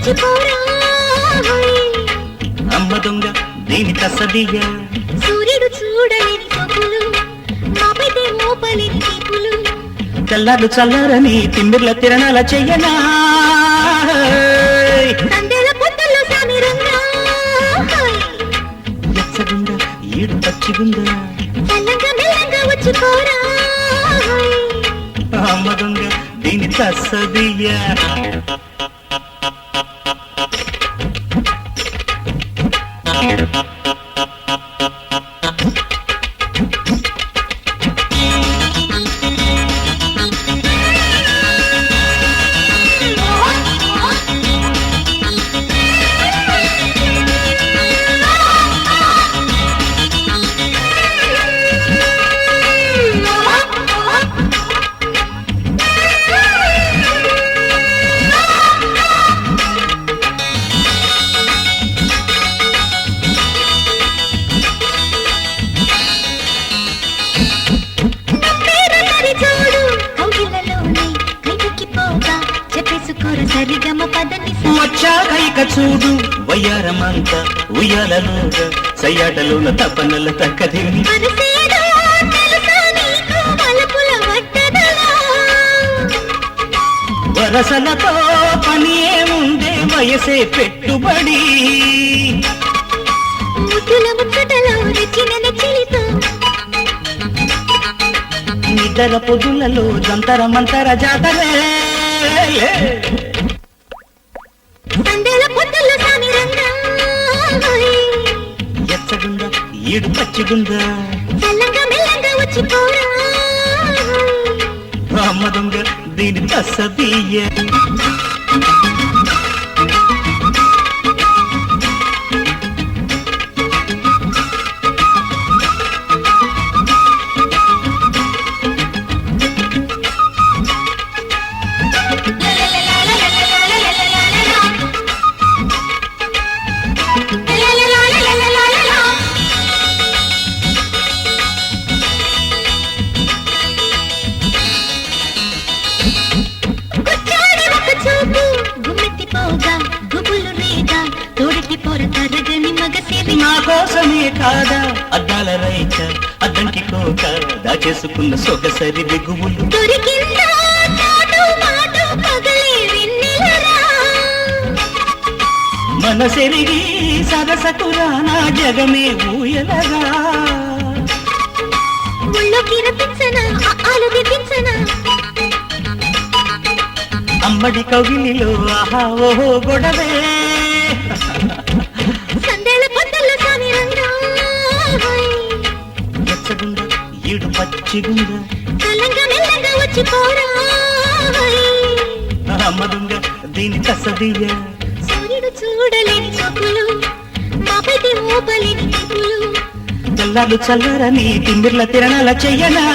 వచ్చి పోరా అమ్మ దొంగ దీని తసదియ సూర్యుడు చూడలేని సొక్కులు మాపైతే మోపలేని తీపులు తెల్లారు చల్లారని తిమ్మిర్ల తిరణాల చెయ్యనా సందేల పొట్టల్లో సామిరంగా ఎచ్చగుందా ఈడు పచ్చిగుందా చల్లంగా మెల్లంగా వచ్చి పోరా అమ్మ దొంగ దీని తసదియ వచ్చాకైక చూడు వయ్యారమంత ఉయ్యాలలోగా సయ్యాటలోన తపనల తక్కదిని వరసలతో పని ఏముందే వయసే పెట్టుబడి నిద్ర పొదులలో జంతర మంతర జాతరే ఎచ్చగుందా ఈడు పచ్చిగుందా అమ్మ దొంగ దీని తసదియ నా కోసమే కాదా అద్దాల రైక అద్దంకి కోక దాచేసుకున్న సొగసరి బిగువులు మనసెరిగి సరసకురా నా జగమే ఊయలగా అమ్మడి కవిలిలో ఆహా ఓహో గొడవే ఎచ్చగుందా ఈడు పచ్చిగుందా అమ్మ దొంగ దీని తసదియ సూర్యుడు చూడలేని చొప్పులు మాపైతే మోపలేని తీపులు తెల్లారు చల్లారని తిమ్మిర్ల తిరణాల చెయ్యనా